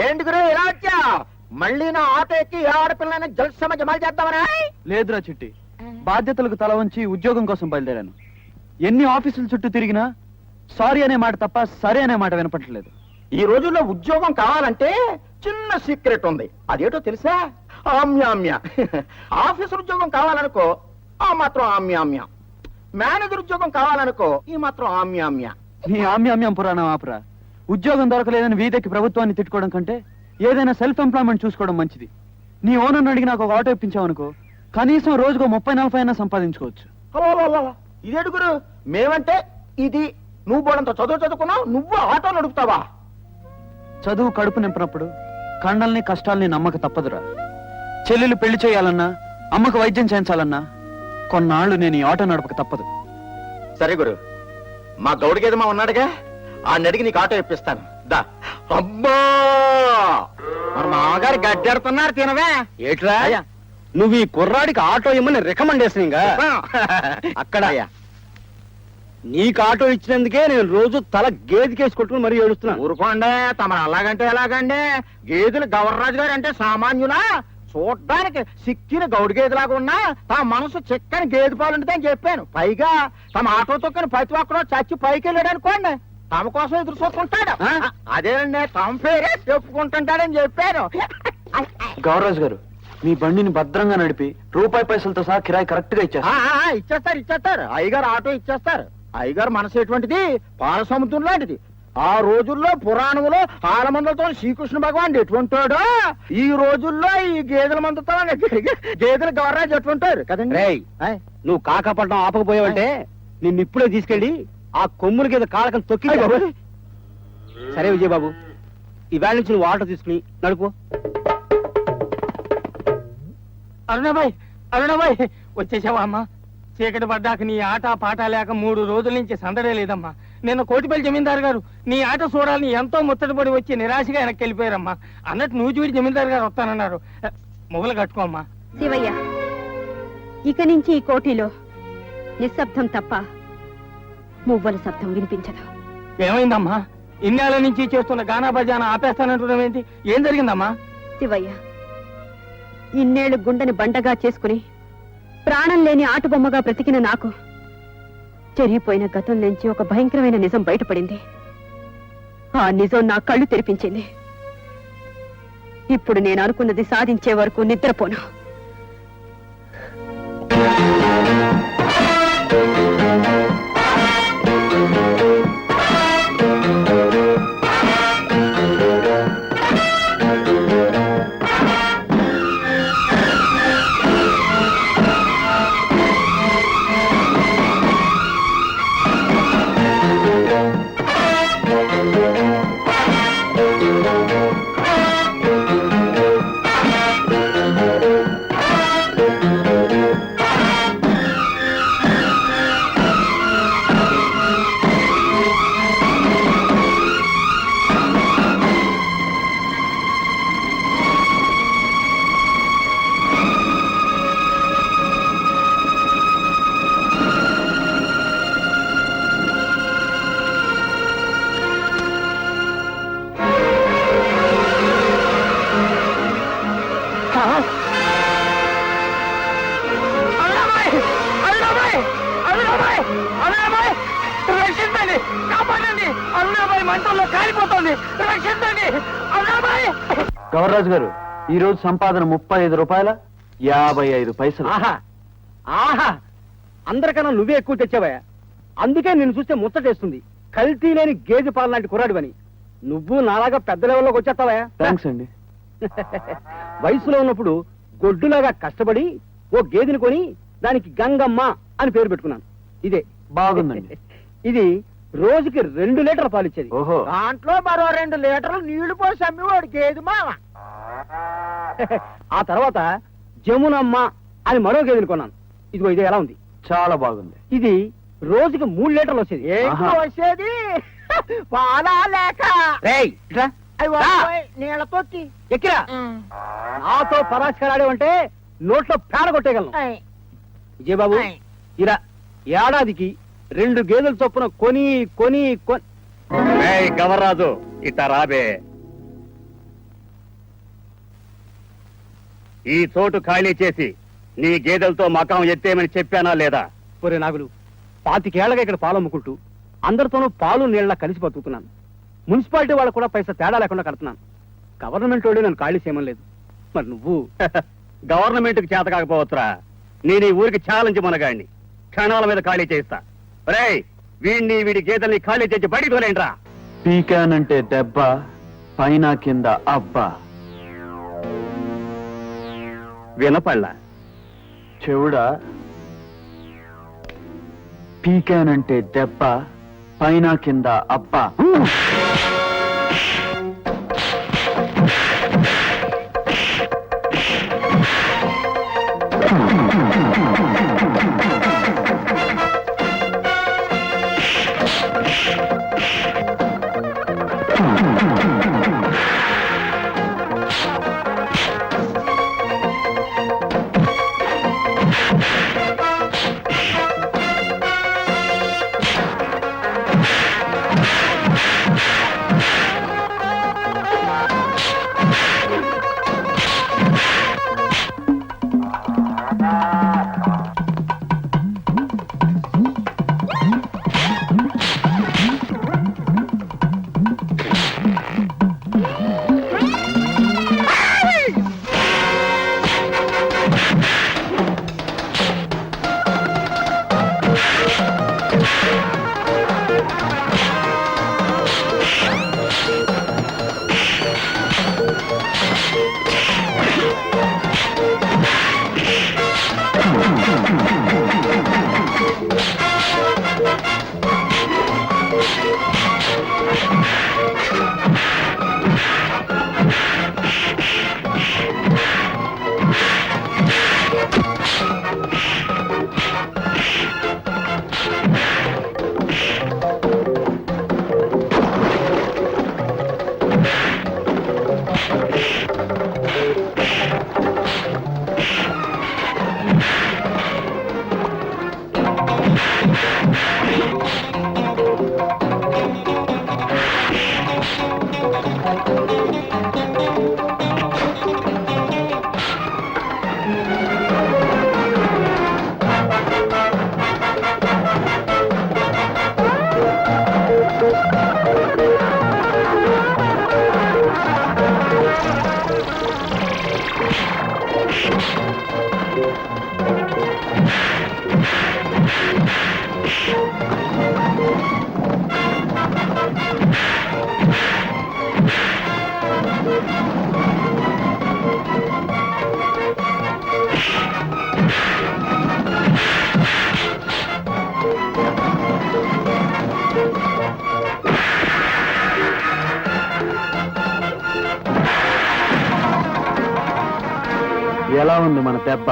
ఏంటి గురు ఇలా వచ్చా? మళ్ళీ నా ఆటో ఎక్కి ఏ ఆడపిల్లని జల్సమ జమాలు చేద్దామనా? లేదురా చిట్టి, బాధ్యతలకు తల వంచి ఉద్యోగం కోసం బయలుదేరాను. ఎన్ని ఆఫీసుల చుట్టూ తిరిగినా సారీ అనే మాట తప్ప సరే అనే మాట వినపట్టలేదు. ఈ రోజుల్లో ఉద్యోగం కావాలంటే చిన్న సీక్రెట్ ఉంది. అదేటో తెలుసా? ఆమ్యామ్య. ఆఫీసర్ ఉద్యోగం కావాలనుకో ఆ మాత్రం ఆమ్యామ్య. మేనేజర్ ఉద్యోగం కావాలనుకో ఈ మాత్రం ఆమ్యామ్య. నీ ఆమ్యామ్యం పురాణం ఆపురా. ఉద్యోగం దొరకలేదని వీధికి ప్రభుత్వాన్ని తిట్టుకోవడం కంటే ఏదైనా సెల్ఫ్ ఎంప్లాయ్మెంట్ చూసుకోవడం మంచిది. నీ ఓనర్ని అడిగి నాకు ఒక ఆటో ఇప్పించావనుకో, కనీసం రోజుకో 30-40 అయినా సంపాదించుకోవచ్చు. ఇదేడు గురు, మేమంటే ఇది. నువ్వు బోడంత చదువుకున్నావు, నువ్వు ఆటో నడుపుతావా? చదువు కడుపు నింపినప్పుడు కండల్ని కష్టాల్ని నమ్మక తప్పదురా. చెల్లెలు పెళ్లి చేయాలన్నా, అమ్మకు వైద్యం చేయించాలన్నా కొన్నాళ్లు నేను ఈ ఆటో నడపక తప్పదు. సరే గురు, మా గౌడిగేదమా ఉన్నాడుగా, ఆ నడిగి నీకు ఆటో ఇప్పిస్తాను. దా. అబ్బా, మరి మామగారు గడ్డెడుతున్నారు, తినవే. ఏట్రా నువ్వు ఈ కుర్రాడికి ఆటో ఇమ్మని రికమెండేషన్ అక్కడ నీకు ఆటో ఇచ్చినందుకే నేను రోజు తల గేదికేసి కొట్టుకుని మరీ ఏడుస్తున్నాను. ఊరుకోండే, తమ అలాగంటే ఎలాగండి? గేదెలు గవర్రాజు గారు అంటే సామాన్యులా? చూడ్డానికి సిక్కిన గౌడి గేదెలాగా ఉన్నా తమ మనసు చిక్కని గేదె పాలు ఉంటుందని చెప్పాను. పైగా తమ ఆటో తొక్కని ప్రతి ఒక్కరో చచ్చి పైకి వెళ్ళాడు అనుకోండి, తమ కోసం ఎదురు చూసుకుంటాడు. అదేనండి, తమ పేరే చెప్పుకుంటుంటాడని చెప్పాను. గౌరరాజు గారు, మీ బండిని భద్రంగా నడిపి రూపాయి పైసలతో సహా కిరాయి కరెక్ట్ గా ఇచ్చేస్తారు. అయ్యగారు ఆటో ఇచ్చేస్తారు. అయ్యగారు మనసు ఎటువంటిది? పాల సముద్రం లాంటిది. ఆ రోజుల్లో పురాణంలో ఆలమందలతో శ్రీకృష్ణ భగవాన్ ఎటువంటాడో, ఈ రోజుల్లో ఈ గేదెల మందుతో గేదెల గవర్రాజు ఎటువంటారు కదండి. నువ్వు కాకపడడం ఆపకపోయావంటే నిన్ను ఇప్పుడే తీసుకెళ్ళి ఆ కొమ్ముల గేదె కాళ్ళకం తొక్కి. సరే విజయబాబు, ఈవేళ నుంచి నువ్వు ఆటో తీసుకుని నడుపు. అరుణాబాయ్ వచ్చేసావా అమ్మా? చీకటి పడ్డాక నీ ఆట పాట లేక 3 రోజుల నుంచి సందడే లేదమ్మా. నిన్న కోటిపల్లి జమీందారు గారు నీ ఆట చూడాలని ఎంతో ముచ్చటపడి వచ్చి నిరాశగా వెనక్కి వెళ్ళిపోయారమ్మా. అన్నట్టు నూజివీడి జమీందారు గారు వస్తానన్నారు. మొగలు కట్టుకోమ్మా. శివయ్య, ఇక నుంచి ఈ కోటిలో నిశ్శబ్దం తప్ప మువ్వల శబ్దం వినిపించదు. ఏమైందమ్మా? ఇన్నేళ్ల నుంచి చేస్తున్న గానా బజానా ఆపేస్తానంటున్నావు ఏంటి? ఏం జరిగిందమ్మా? శివయ్య, ఇన్నేళ్లు గుండెని బండగా చేసుకుని ప్రాణం లేని ఆటుబొమ్మగా బ్రతికిన నాకు చెరిగిపోయిన గతం నుంచి ఒక భయంకరమైన నిజం బయటపడింది. ఆ నిజం నా కళ్ళు తెరిపించింది. ఇప్పుడు నేను అనుకున్నది సాధించే వరకు నిద్రపోను. రక్షించండి, కాపాడండి. అరుణాబాయ్ మంటల్లో కాలిపోతుంది, రక్షించండి. అరుణాబాయ్. గవర్రాజు గారు, ఈ రోజు సంపాదన 35 రూపాయల 55 పైసలు. ఆహా, అందరికన్నా నువ్వే ఎక్కువ తెచ్చావా? అందుకే నిన్ను చూస్తే ముచ్చటేస్తుంది. కల్తీ లేని గేదె పాలు లాంటి కుర్రాడివని. నువ్వు నాలాగా పెద్ద లెవెల్లోకి వచ్చేస్తావా? థ్యాంక్స్ అండి. వయసులో ఉన్నప్పుడు గొడ్డులాగా కష్టపడి ఓ గేదెని కొని దానికి గంగమ్మ అని పేరు పెట్టుకున్నాను. ఇదే బాగుందండి. ఇది రోజుకి 2 లీటర్ల పాలు ఇచ్చేది. ఓహో, దాంట్లో మరో 2 లీటర్లు నీళ్లు పోసి అమ్మేవాడు గేదె మామ. ఆ తర్వాత జమునమ్మ అని మరో గేదెని కొన్నాను. ఇదిగో ఇదే ఎలా ఉంది? చాలా బాగుంది. ఇది రోజుకి 3 లీటర్లు వచ్చేది. వచ్చేది పాలా లేక నీళ్ళ తొక్కి ఎక్కిరా. నాతో పరాస్కరాడేవంటే నోట్లో పేడ కొట్టేయగలను. విజయబాబు, ఇలా ఏడాదికి 2 గేదెల చొప్పున కొని కొని కొని. గవర్రాజు ఇట్ట రాబే. ఈ చోటు ఖాళీ చేసి నీ గేదెలతో మకాం ఎత్తేమని చెప్పానా లేదా? ఒరే నాగులు, 25 ఏళ్లగా ఇక్కడ పాలు అమ్ముకుంటూ అందరితోనూ పాలు నీళ్ళ కలిసి బతుకుతున్నాను. మున్సిపాలిటీ వాళ్ళకు కూడా పైసా తేడా లేకుండా కడుతున్నాను. గవర్నమెంట్ వాళ్ళు నన్ను ఖాళీ చేయమని లేదు. మరి నువ్వు గవర్నమెంట్కి చేత కాకపోవచ్చురా. నేను ఈ ఊరికి ఛాలెంజ్ మనగాడిని. క్షణాల మీద ఖాళీ చేస్తా. రేయ్, వీడి గేదెల్ని ఖాళీ చేసి బయటికి తోలేంట్రా. పీకానంటే దెబ్బ, పైన కింద అబ్బా. వినపళ్ళ చెవుడా? పీకానంటే దెబ్బ, పైన కింద అబ్బా. ఎలా ఉంది మన దెబ్బ?